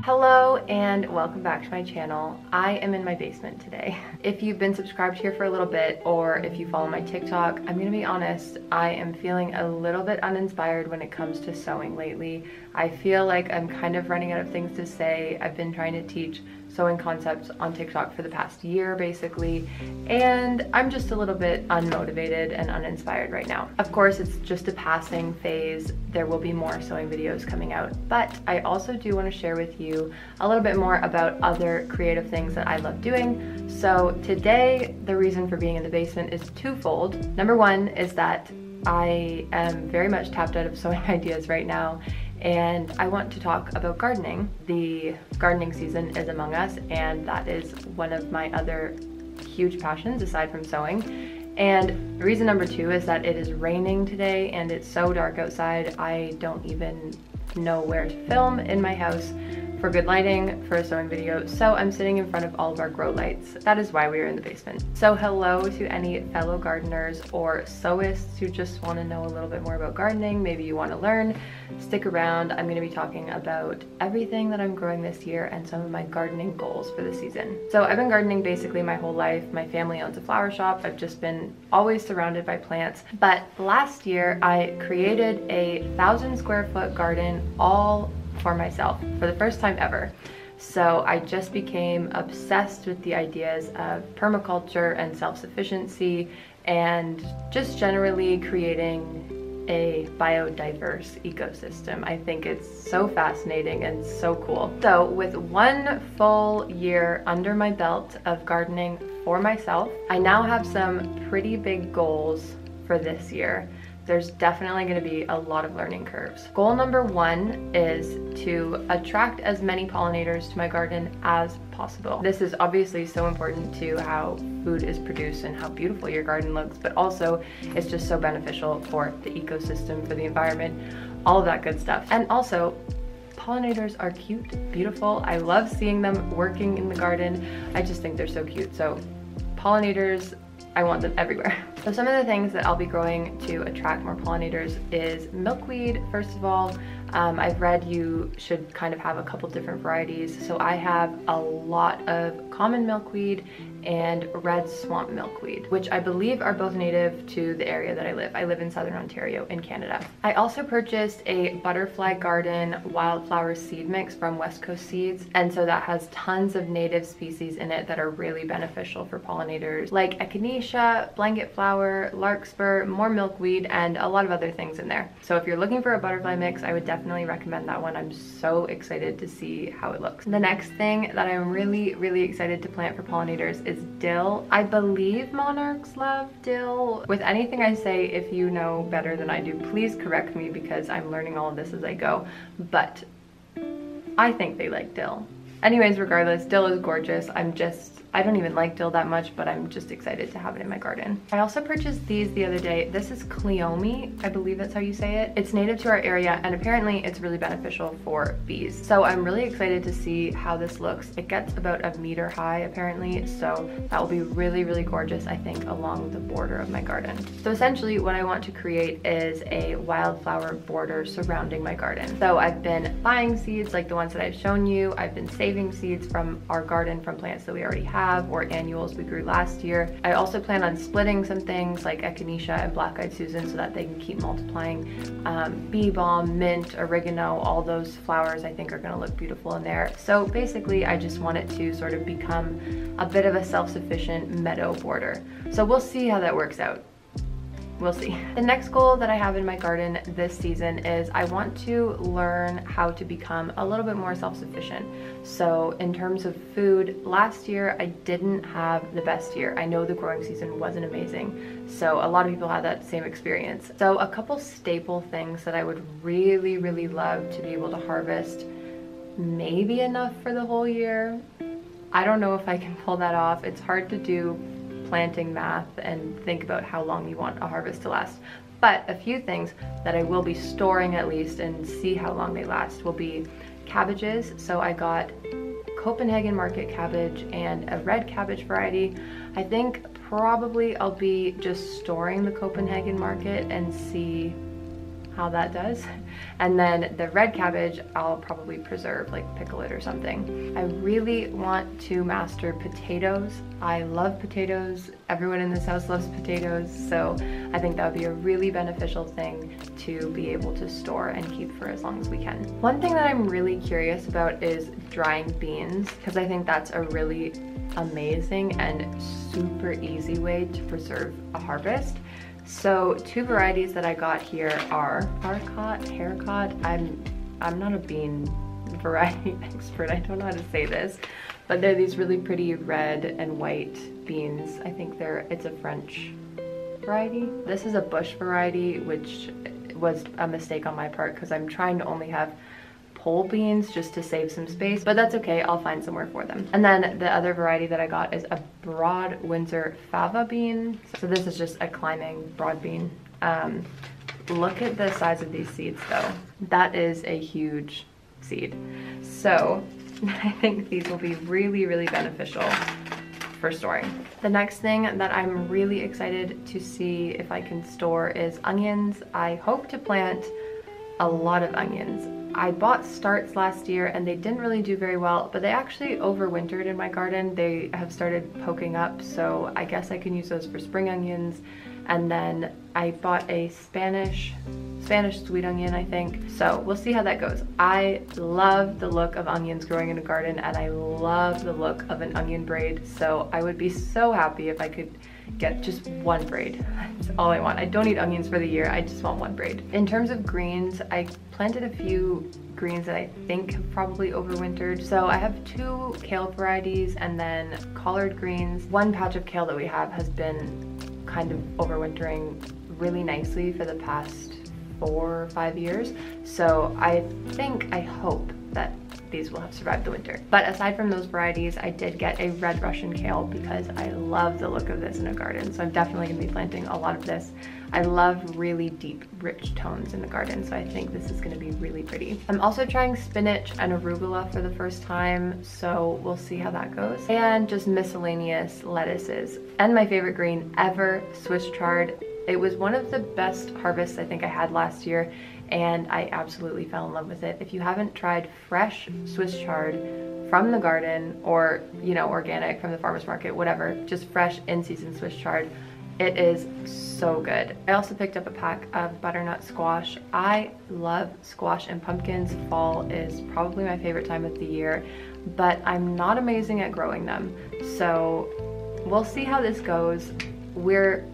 Hello and welcome back to my channel. I am in my basement today. If you've been subscribed here for a little bit or if you follow my TikTok, I'm gonna be honest, I am feeling a little bit uninspired when it comes to sewing lately. I feel like I'm kind of running out of things to say. I've been trying to teach sewing concepts on TikTok for the past year basically, and I'm just a little bit unmotivated and uninspired right now. Of course, it's just a passing phase. There will be more sewing videos coming out, but I also do want to share with you a little bit more about other creative things that I love doing. So today, the reason for being in the basement is twofold. Number one is that I am very much tapped out of sewing ideas right now, and I want to talk about gardening. The gardening season is among us, and that is one of my other huge passions aside from sewing. And reason number two is that it is raining today and it's so dark outside, I don't even know where to film in my house for good lighting for a sewing video, so I'm sitting in front of all of our grow lights. That is why we are in the basement. So hello to any fellow gardeners or sewists who just want to know a little bit more about gardening. Maybe you want to learn. Stick around. I'm going to be talking about everything that I'm growing this year and some of my gardening goals for the season. So I've been gardening basically my whole life. My family owns a flower shop. I've just been always surrounded by plants. But last year I created a 1,000 square foot garden all for myself for the first time ever. So I just became obsessed with the ideas of permaculture and self-sufficiency and just generally creating a biodiverse ecosystem. I think it's so fascinating and so cool. So with one full year under my belt of gardening for myself, I now have some pretty big goals for this year. There's definitely going to be a lot of learning curves. Goal number one is to attract as many pollinators to my garden as possible. This is obviously so important to how food is produced and how beautiful your garden looks, but also it's just so beneficial for the ecosystem, for the environment, all of that good stuff. And also, pollinators are cute, beautiful. I love seeing them working in the garden. I just think they're so cute. So pollinators, I want them everywhere. So some of the things that I'll be growing to attract more pollinators is milkweed, first of all. I've read you should kind of have a couple different varieties. So I have a lot of common milkweed and red swamp milkweed, which I believe are both native to the area that I live. I live in Southern Ontario in Canada. I also purchased a butterfly garden wildflower seed mix from West Coast Seeds. And so that has tons of native species in it that are really beneficial for pollinators, like echinacea, blanket flower, larkspur, more milkweed, and a lot of other things in there. So if you're looking for a butterfly mix, I would definitely recommend that one. I'm so excited to see how it looks. The next thing that I'm really excited to plant for pollinators is dill. I believe monarchs love dill. With anything I say, if you know better than I do, please correct me because I'm learning all of this as I go, but I think they like dill. Anyways, regardless, dill is gorgeous. I don't even like dill that much, but I'm just excited to have it in my garden. I also purchased these the other day. This is cleome, I believe that's how you say it. It's native to our area and apparently it's really beneficial for bees. So I'm really excited to see how this looks. It gets about a meter high apparently, so that will be really gorgeous, I think, along the border of my garden. So essentially what I want to create is a wildflower border surrounding my garden. So I've been buying seeds like the ones that I've shown you. I've been saving seeds from our garden from plants that we already have or annuals we grew last year. I also plan on splitting some things like echinacea and black-eyed Susan so that they can keep multiplying. Bee balm, mint, oregano, all those flowers I think are going to look beautiful in there. So basically I just want it to sort of become a bit of a self-sufficient meadow border. So we'll see how that works out. We'll see. The next goal that I have in my garden this season is I want to learn how to become a little bit more self-sufficient. So in terms of food, last year I didn't have the best year. I know the growing season wasn't amazing, so a lot of people had that same experience. So a couple staple things that I would really love to be able to harvest, maybe enough for the whole year. I don't know if I can pull that off. It's hard to do planting math and think about how long you want a harvest to last. But a few things that I will be storing at least and see how long they last will be cabbages. So I got Copenhagen market cabbage and a red cabbage variety. I think probably I'll be just storing the Copenhagen market and see how that does. And then the red cabbage, I'll probably preserve, like pickle it or something. I really want to master potatoes. I love potatoes. Everyone in this house loves potatoes. So I think that would be a really beneficial thing to be able to store and keep for as long as we can. One thing that I'm really curious about is drying beans, because I think that's a really amazing and super easy way to preserve a harvest. So two varieties that I got here are haricot. I'm not a bean variety expert. I don't know how to say this, but they're these really pretty red and white beans. I think it's a French variety. This is a bush variety, which was a mistake on my part because I'm trying to only have pole beans just to save some space, but that's okay, I'll find somewhere for them. And then the other variety that I got is a broad Windsor fava bean. So this is just a climbing broad bean. Look at the size of these seeds though. That is a huge seed. So I think these will be really, really beneficial for storing. The next thing that I'm really excited to see if I can store is onions. I hope to plant a lot of onions. I bought starts last year and they didn't really do very well, but they actually overwintered in my garden. They have started poking up, so I guess I can use those for spring onions. And then I bought a Spanish sweet onion, I think. So we'll see how that goes. I love the look of onions growing in a garden, and I love the look of an onion braid. So I would be so happy if I could get just one braid. That's all I want. I don't eat onions for the year. I just want one braid. In terms of greens, I planted a few greens that I think have probably overwintered. So I have two kale varieties and then collard greens. One patch of kale that we have has been kind of overwintering really nicely for the past 4 or 5 years. So I hope that these will have survived the winter. But aside from those varieties, I did get a red Russian kale because I love the look of this in a garden. So I'm definitely gonna be planting a lot of this. I love really deep, rich tones in the garden, so I think this is gonna be really pretty. I'm also trying spinach and arugula for the first time, so we'll see how that goes. And just miscellaneous lettuces. And my favorite green ever, Swiss chard. It was one of the best harvests I think I had last year, and I absolutely fell in love with it. If you haven't tried fresh Swiss chard from the garden, or you know, organic from the farmer's market, whatever, just fresh in-season Swiss chard, it is so good. I also picked up a pack of butternut squash. I love squash and pumpkins. Fall is probably my favorite time of the year, but I'm not amazing at growing them. So we'll see how this goes. We're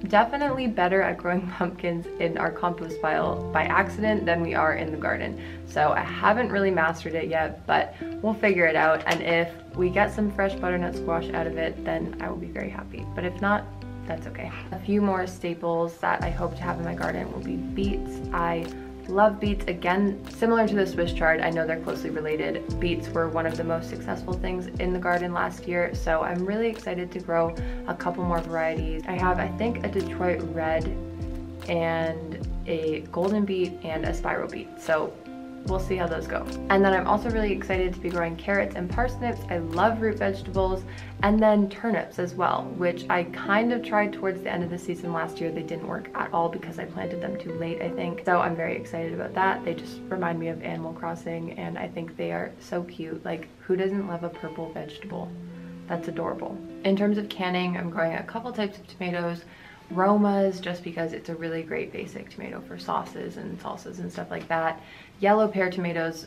definitely better at growing pumpkins in our compost pile by accident than we are in the garden. So I haven't really mastered it yet, but we'll figure it out. And if we get some fresh butternut squash out of it, then I will be very happy. But if not, that's okay. A few more staples that I hope to have in my garden will be beets. I love beets. Again, similar to the Swiss chard, I know they're closely related. Beets were one of the most successful things in the garden last year, so I'm really excited to grow a couple more varieties. I have, I think, a Detroit red and a golden beet and a spiral beet, so we'll see how those go. And then I'm also really excited to be growing carrots and parsnips. I love root vegetables, and then turnips as well, which I kind of tried towards the end of the season last year. They didn't work at all because I planted them too late, I think. So I'm very excited about that. They just remind me of Animal Crossing, and I think they are so cute. Like, who doesn't love a purple vegetable? That's adorable. In terms of canning, I'm growing a couple types of tomatoes. Romas, just because it's a really great basic tomato for sauces and salsas and stuff like that. Yellow pear tomatoes,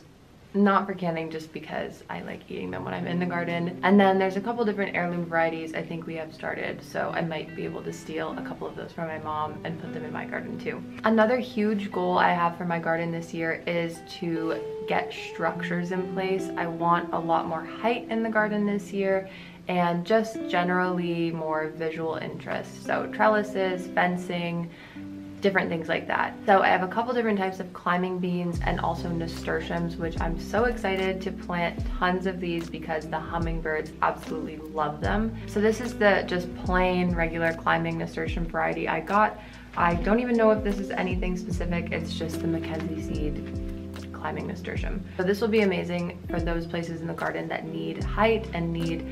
not for canning, just because I like eating them when I'm in the garden. And then there's a couple different heirloom varieties I think we have started, so I might be able to steal a couple of those from my mom and put them in my garden too. Another huge goal I have for my garden this year is to get structures in place. I want a lot more height in the garden this year, and just generally more visual interest. So trellises, fencing, different things like that. So I have a couple different types of climbing beans and also nasturtiums, which I'm so excited to plant tons of these because the hummingbirds absolutely love them. So this is the just plain regular climbing nasturtium variety I got. I don't even know if this is anything specific. It's just the Mackenzie seed climbing nasturtium. So this will be amazing for those places in the garden that need height and need,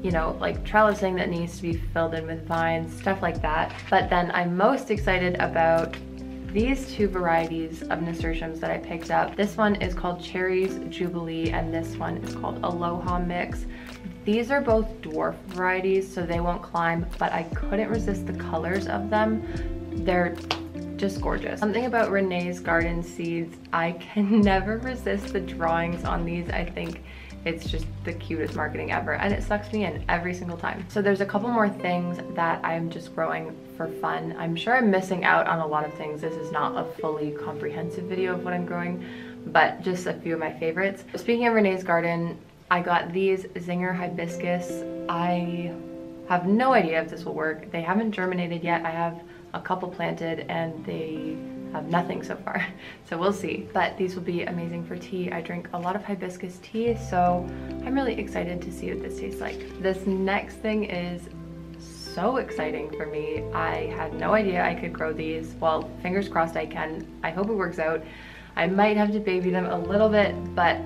you know, like trellising that needs to be filled in with vines, stuff like that. But then I'm most excited about these two varieties of nasturtiums that I picked up. This one is called Cherries Jubilee and this one is called Aloha Mix. These are both dwarf varieties, so they won't climb, but I couldn't resist the colors of them. They're just gorgeous. Something about Renee's Garden seeds, I can never resist the drawings on these. I think it's just the cutest marketing ever and it sucks me in every single time. So there's a couple more things that I'm just growing for fun. I'm sure I'm missing out on a lot of things. This is not a fully comprehensive video of what I'm growing, but just a few of my favorites. Speaking of Renee's Garden, I got these Zinger hibiscus. I have no idea if this will work. They haven't germinated yet. I have a couple planted and they have nothing so far, so we'll see. But these will be amazing for tea. I drink a lot of hibiscus tea, so I'm really excited to see what this tastes like. This next thing is so exciting for me. I had no idea I could grow these. Well, fingers crossed I can. I hope it works out. I might have to baby them a little bit, but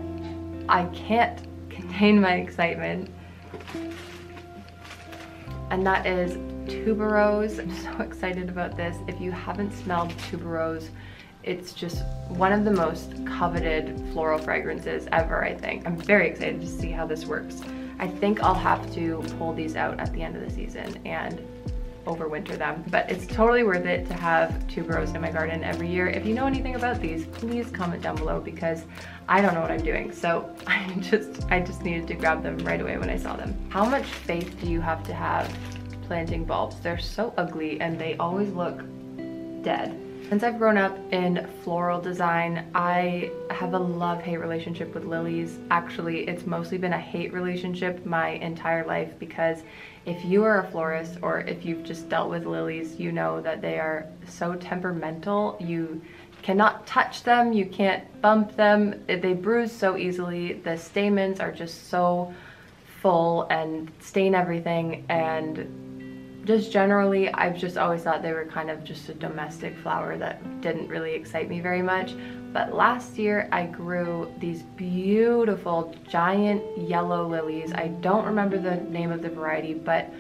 I can't contain my excitement. And that is tuberose. I'm so excited about this. If you haven't smelled tuberose, it's just one of the most coveted floral fragrances ever, I think. I'm very excited to see how this works. I think I'll have to pull these out at the end of the season and overwinter them, but it's totally worth it to have tuberose in my garden every year. If you know anything about these, please comment down below because I don't know what I'm doing. So I just needed to grab them right away when I saw them. How much faith do you have to have planting bulbs? They're so ugly and they always look dead. Since I've grown up in floral design, I have a love-hate relationship with lilies. Actually, it's mostly been a hate relationship my entire life because if you are a florist or if you've just dealt with lilies, you know that they are so temperamental. You cannot touch them, you can't bump them, they bruise so easily. The stamens are just so full and stain everything, and just generally, I've just always thought they were kind of just a domestic flower that didn't really excite me very much. But last year I grew these beautiful giant yellow lilies. I don't remember the name of the variety, but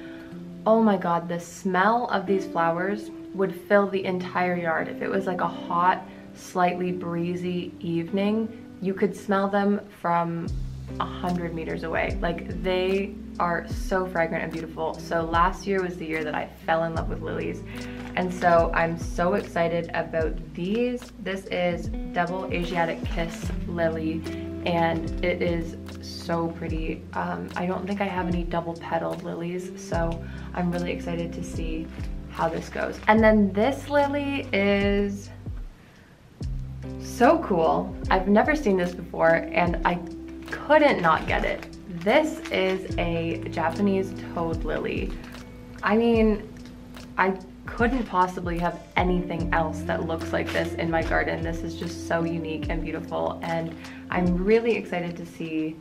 oh my god, the smell of these flowers would fill the entire yard. If it was like a hot, slightly breezy evening, you could smell them from 100 meters away. Like, they are so fragrant and beautiful. So last year was the year that I fell in love with lilies, and so I'm so excited about these. This is Double Asiatic Kiss Lily and it is so pretty. I don't think I have any double petaled lilies, so I'm really excited to see how this goes. And then this lily is so cool. I've never seen this before and I couldn't not get it. This is a Japanese toad lily. I mean, I couldn't possibly have anything else that looks like this in my garden. This is just so unique and beautiful, and I'm really excited to see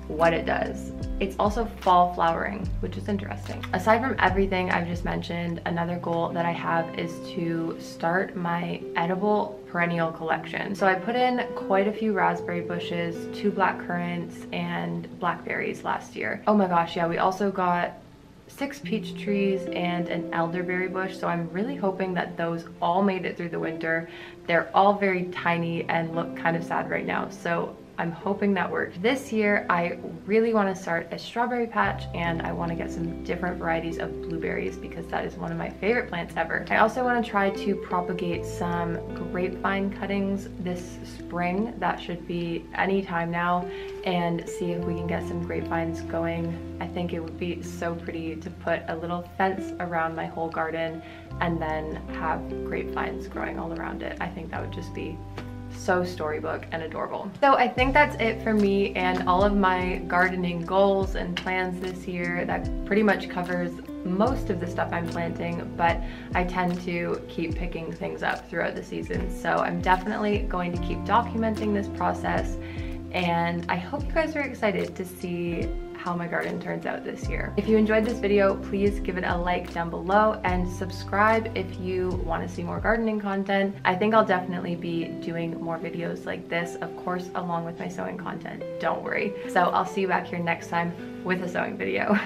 what it does. It's also fall flowering, which is interesting. Aside from everything I've just mentioned, another goal that I have is to start my edible perennial collection. So I put in quite a few raspberry bushes, 2 black currants, and blackberries last year. Oh my gosh, yeah, we also got 6 peach trees and an elderberry bush, so I'm really hoping that those all made it through the winter. They're all very tiny and look kind of sad right now, so I'm hoping that worked. This year, I really want to start a strawberry patch and I want to get some different varieties of blueberries because that is one of my favorite plants ever. I also want to try to propagate some grapevine cuttings this spring. That should be any time now, and see if we can get some grapevines going. I think it would be so pretty to put a little fence around my whole garden and then have grapevines growing all around it. I think that would just be so storybook and adorable. So I think that's it for me and all of my gardening goals and plans this year. That pretty much covers most of the stuff I'm planting, but I tend to keep picking things up throughout the season. So I'm definitely going to keep documenting this process, and I hope you guys are excited to see how my garden turns out this year. If you enjoyed this video, please give it a like down below and subscribe if you want to see more gardening content. I think I'll definitely be doing more videos like this, of course, along with my sewing content. Don't worry. So I'll see you back here next time with a sewing video.